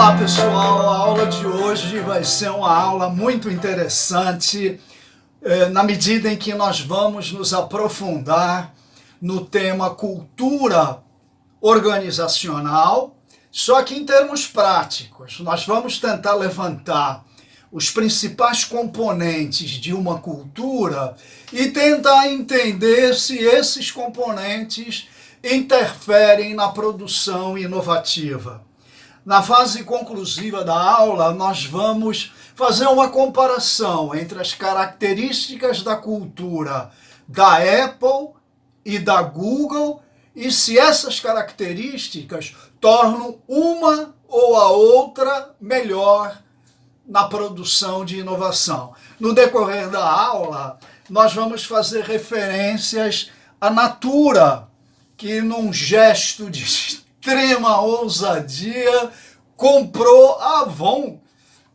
Olá pessoal, a aula de hoje vai ser uma aula muito interessante na medida em que nós vamos nos aprofundar no tema cultura organizacional, só que em termos práticos. Nós vamos tentar levantar os principais componentes de uma cultura e tentar entender se esses componentes interferem na produção inovativa. Na fase conclusiva da aula, nós vamos fazer uma comparação entre as características da cultura da Apple e da Google e se essas características tornam uma ou a outra melhor na produção de inovação. No decorrer da aula, nós vamos fazer referências à Natura, que num gesto de extrema ousadia comprou a Avon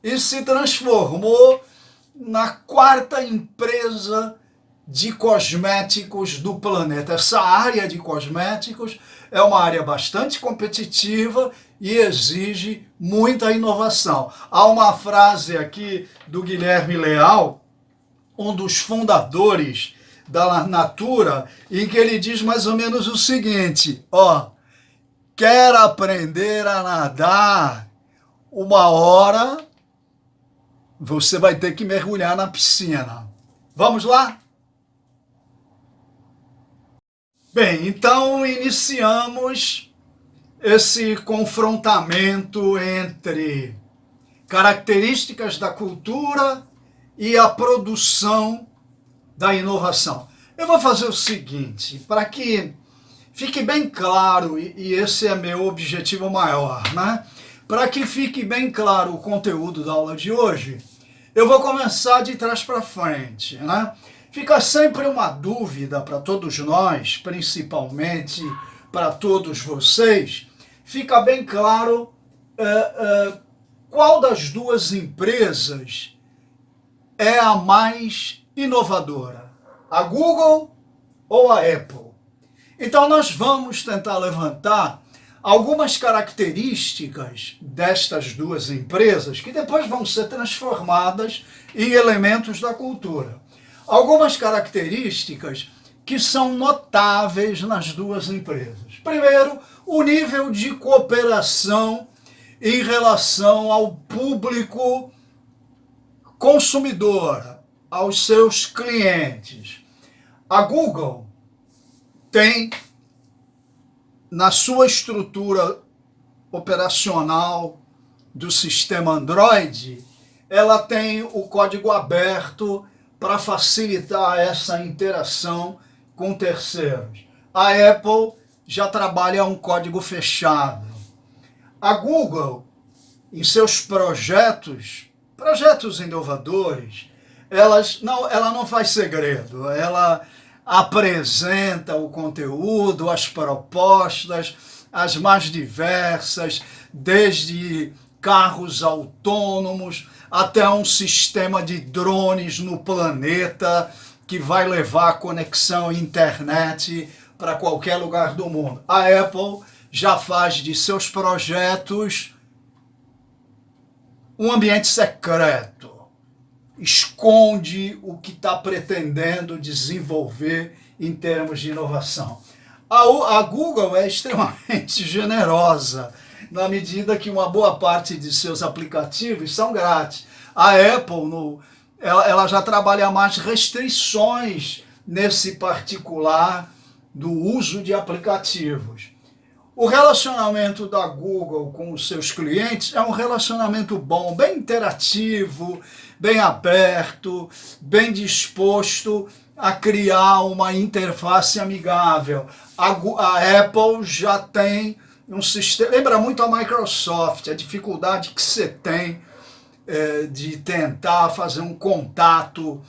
e se transformou na quarta empresa de cosméticos do planeta. Essa área de cosméticos é uma área bastante competitiva e exige muita inovação. Há uma frase aqui do Guilherme Leal, um dos fundadores da Natura, em que ele diz mais ou menos o seguinte: quer aprender a nadar, uma hora você vai ter que mergulhar na piscina. Vamos lá? Bem, então iniciamos esse confrontamento entre características da cultura e a produção da inovação. Eu vou fazer o seguinte, para que fique bem claro, e esse é meu objetivo maior, né? Para que fique bem claro o conteúdo da aula de hoje, eu vou começar de trás para frente, né? Fica sempre uma dúvida para todos nós, principalmente para todos vocês, fica bem claro qual das duas empresas é a mais inovadora, a Google ou a Apple. Então nós vamos tentar levantar algumas características destas duas empresas que depois vão ser transformadas em elementos da cultura. Algumas características que são notáveis nas duas empresas. Primeiro, o nível de cooperação em relação ao público consumidor, aos seus clientes. A Google tem, na sua estrutura operacional do sistema Android, ela tem o código aberto para facilitar essa interação com terceiros. A Apple já trabalha um código fechado. A Google, em seus projetos inovadores, ela não faz segredo, ela apresenta o conteúdo, as propostas, as mais diversas, desde carros autônomos até um sistema de drones no planeta que vai levar conexão à internet para qualquer lugar do mundo. A Apple já faz de seus projetos um ambiente secreto, esconde o que está pretendendo desenvolver em termos de inovação. A Google é extremamente generosa, na medida que uma boa parte de seus aplicativos são grátis. A Apple ela já trabalha mais restrições nesse particular do uso de aplicativos. O relacionamento da Google com os seus clientes é um relacionamento bom, bem interativo, bem aberto, bem disposto a criar uma interface amigável. A Apple já tem um sistema, lembra muito a Microsoft, a dificuldade que você tem de tentar fazer um contato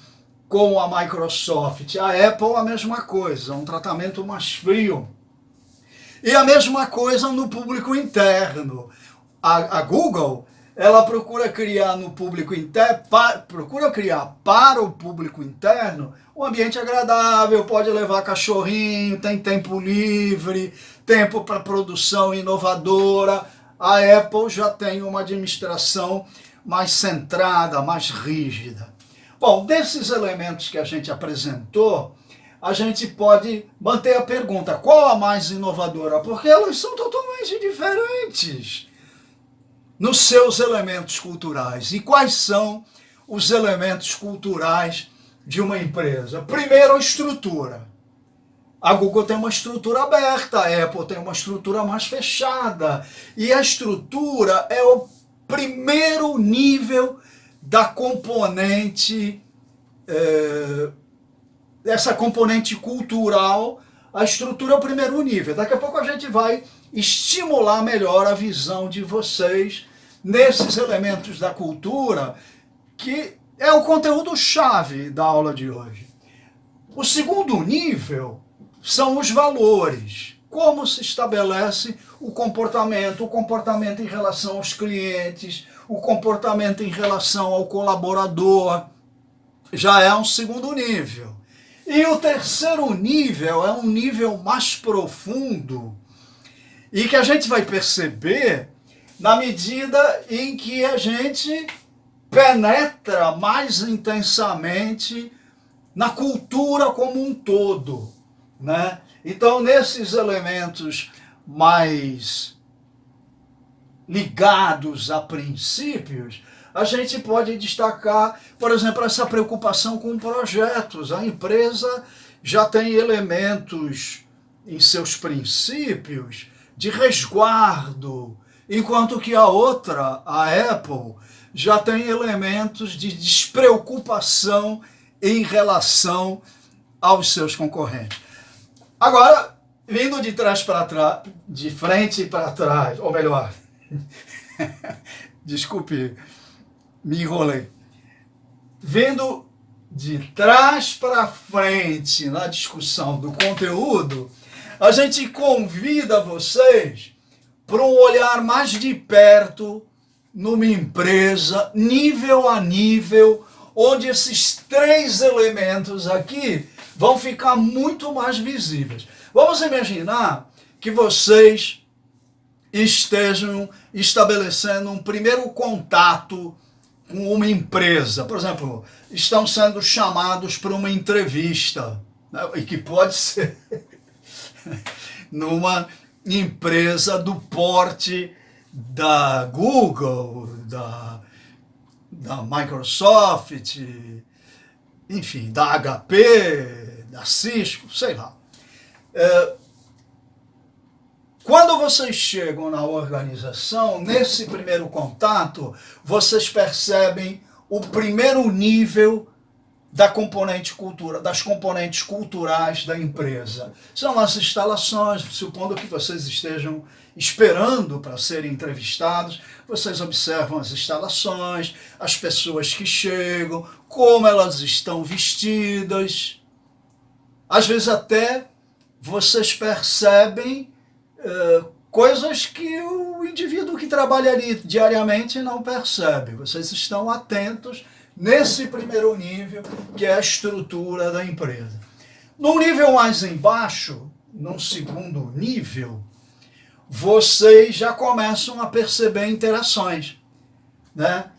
com a Microsoft. A Apple a mesma coisa, um tratamento mais frio. E a mesma coisa no público interno. A Google, ela procura criar no público interno, procura criar para o público interno um ambiente agradável, pode levar cachorrinho, tem tempo livre, tempo para produção inovadora. a Apple já tem uma administração mais centrada, mais rígida. Bom, desses elementos que a gente apresentou, a gente pode manter a pergunta, qual a mais inovadora? Porque elas são totalmente diferentes nos seus elementos culturais. E quais são os elementos culturais de uma empresa? Primeiro, a estrutura. A Google tem uma estrutura aberta, a Apple tem uma estrutura mais fechada. E a estrutura é o primeiro nível da componente, essa componente cultural. A estrutura é o primeiro nível. Daqui a pouco a gente vai estimular melhor a visão de vocês nesses elementos da cultura, que é o conteúdo-chave da aula de hoje. O segundo nível são os valores. Como se estabelece o comportamento em relação aos clientes, o comportamento em relação ao colaborador, já é um segundo nível. E o terceiro nível é um nível mais profundo e que a gente vai perceber na medida em que a gente penetra mais intensamente na cultura como um todo, né? Então, nesses elementos mais ligados a princípios, a gente pode destacar, por exemplo, essa preocupação com projetos. A empresa já tem elementos em seus princípios de resguardo, enquanto que a outra, a Apple, já tem elementos de despreocupação em relação aos seus concorrentes. Agora, vindo de trás para trás, de frente para trás, ou melhor, desculpe, me enrolei. Vindo de trás para frente na discussão do conteúdo, a gente convida vocês para um olhar mais de perto numa empresa, nível a nível, onde esses três elementos aqui vão ficar muito mais visíveis. Vamos imaginar que vocês estejam estabelecendo um primeiro contato com uma empresa. Por exemplo, estão sendo chamados para uma entrevista, né? E que pode ser numa empresa do porte da Google, da Microsoft, enfim, da HP, da Cisco, sei lá. Quando vocês chegam na organização, nesse primeiro contato, vocês percebem o primeiro nível da componente cultura, das componentes culturais da empresa. São as instalações, supondo que vocês estejam esperando para serem entrevistados, vocês observam as instalações, as pessoas que chegam, como elas estão vestidas. Às vezes até vocês percebem coisas que o indivíduo que trabalha ali diariamente não percebe. Vocês estão atentos nesse primeiro nível, que é a estrutura da empresa. Num nível mais embaixo, num segundo nível, vocês já começam a perceber interações, né?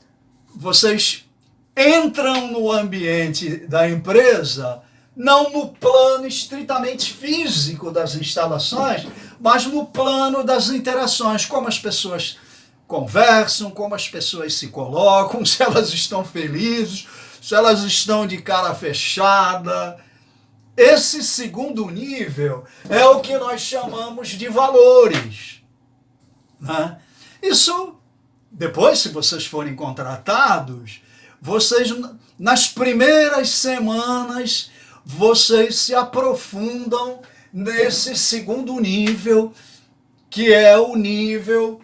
Vocês entram no ambiente da empresa, não no plano estritamente físico das instalações, mas no plano das interações, como as pessoas conversam, como as pessoas se colocam, se elas estão felizes, se elas estão de cara fechada. Esse segundo nível é o que nós chamamos de valores, né? Isso, depois, se vocês forem contratados, vocês, nas primeiras semanas, vocês se aprofundam nesse segundo nível, que é o nível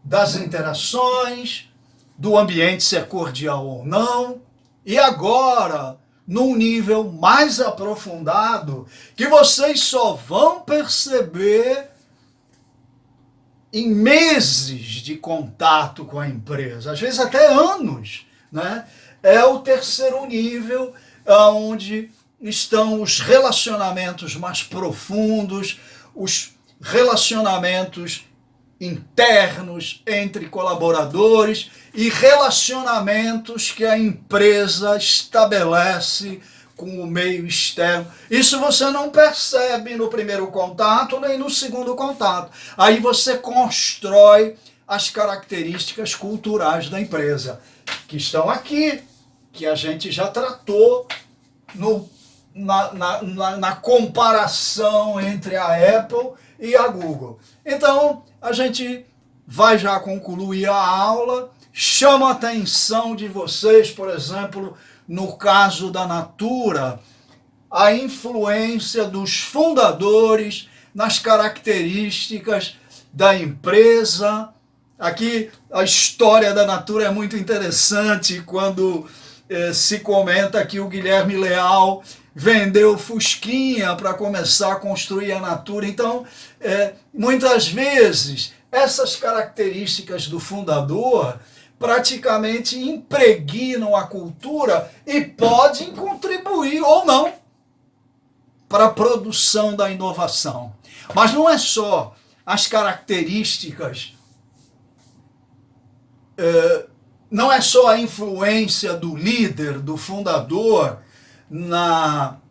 das interações, do ambiente se é cordial ou não, e agora, num nível mais aprofundado, que vocês só vão perceber em meses de contato com a empresa, às vezes até anos, né? É o terceiro nível, onde estão os relacionamentos mais profundos, os relacionamentos internos entre colaboradores e relacionamentos que a empresa estabelece com o meio externo. Isso você não percebe no primeiro contato nem no segundo contato. Aí você constrói as características culturais da empresa, que estão aqui, que a gente já tratou na comparação entre a Apple e a Google. Então, a gente vai já concluir a aula. Chama a atenção de vocês, por exemplo, no caso da Natura, a influência dos fundadores nas características da empresa. Aqui a história da Natura é muito interessante quando se comenta que o Guilherme Leal vendeu Fusquinha para começar a construir a Natura. Então, muitas vezes, essas características do fundador praticamente impregnam a cultura e podem contribuir ou não para a produção da inovação. Mas não é só as características, não é só a influência do líder, do fundador.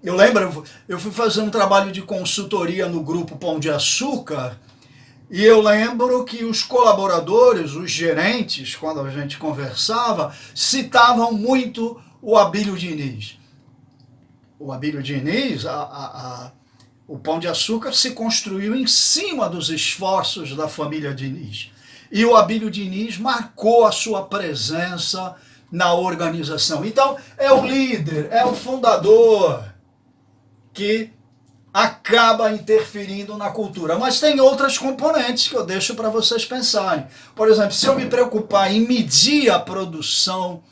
Eu lembro, eu fui fazer um trabalho de consultoria no grupo Pão de Açúcar, e eu lembro que os colaboradores, os gerentes, quando a gente conversava, citavam muito o Abílio Diniz. O Abílio Diniz, o Pão de Açúcar se construiu em cima dos esforços da família Diniz. E o Abílio Diniz marcou a sua presença na organização. Então, é o líder, é o fundador que acaba interferindo na cultura. Mas tem outras componentes que eu deixo para vocês pensarem. Por exemplo, se eu me preocupar em medir a produção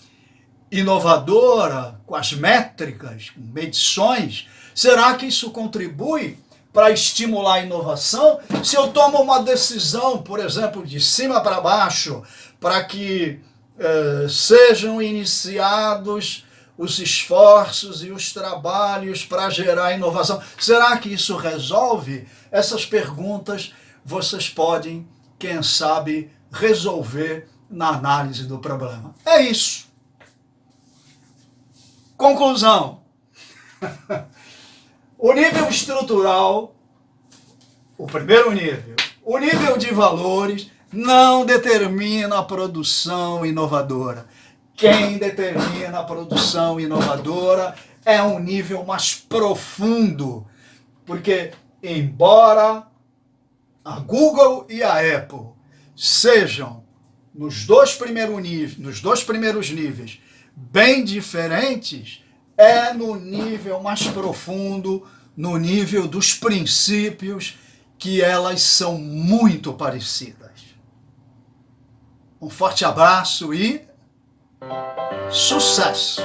inovadora com as métricas, com medições, será que isso contribui para estimular a inovação? Se eu tomo uma decisão, por exemplo, de cima para baixo, para que sejam iniciados os esforços e os trabalhos para gerar inovação, será que isso resolve? Essas perguntas vocês podem, quem sabe, resolver na análise do problema. É isso. Conclusão. O nível estrutural, o primeiro nível, o nível de valores, não determina a produção inovadora. Quem determina a produção inovadora é um nível mais profundo, porque embora a Google e a Apple sejam nos dois primeiros níveis bem diferentes, é no nível mais profundo, no nível dos princípios, que elas são muito parecidas. Um forte abraço e sucesso!